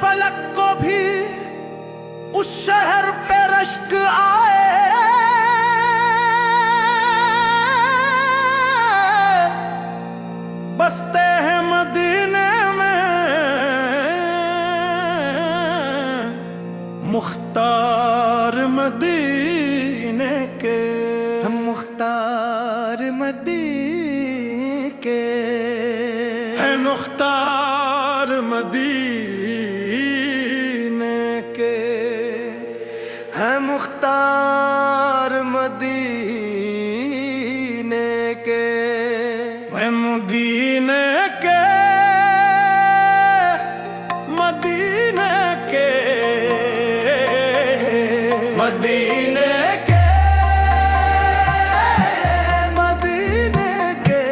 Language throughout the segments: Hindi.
फलक को भी उस शहर पे रश्क आए, बसते हैं मदीने में मुख्तार मदीने के, हम मुख्तार मदीने के है मुख्तार मदीने के, है मुख्तार मदीने के, है मदीने के, मदीने के, मदीने के, मदीने के,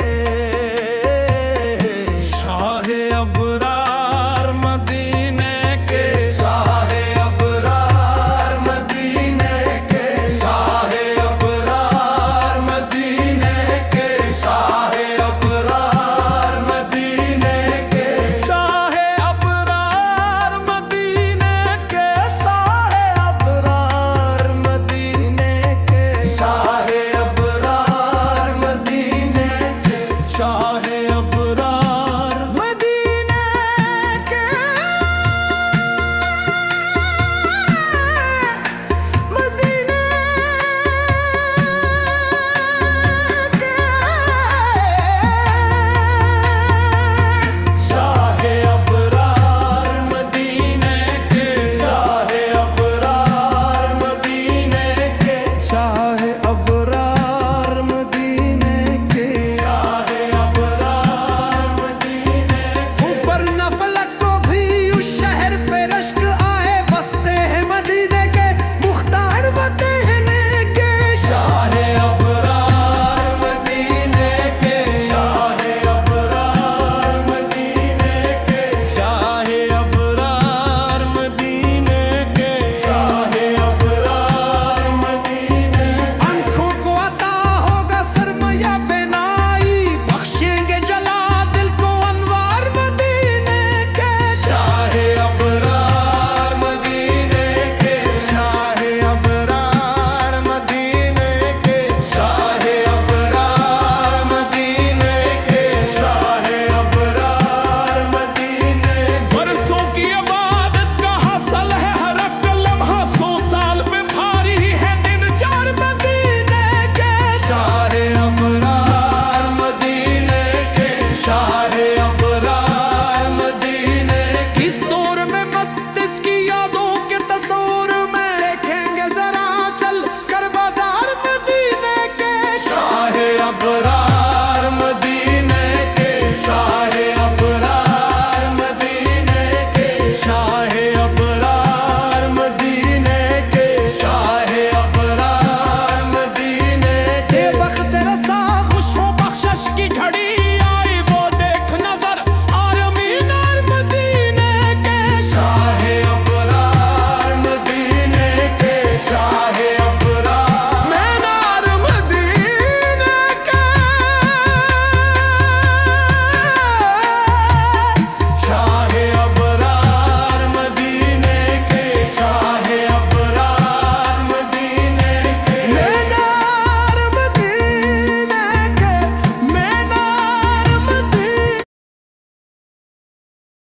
शाह अबरार मदीने के, शाह अबरार मदीने के, शाह अबरार मदीने के, शाह अबरार मदीने के, शाह अबरार मदीने के, शाह अबरार मदीने के, शाह अबरार मदीने के, शाह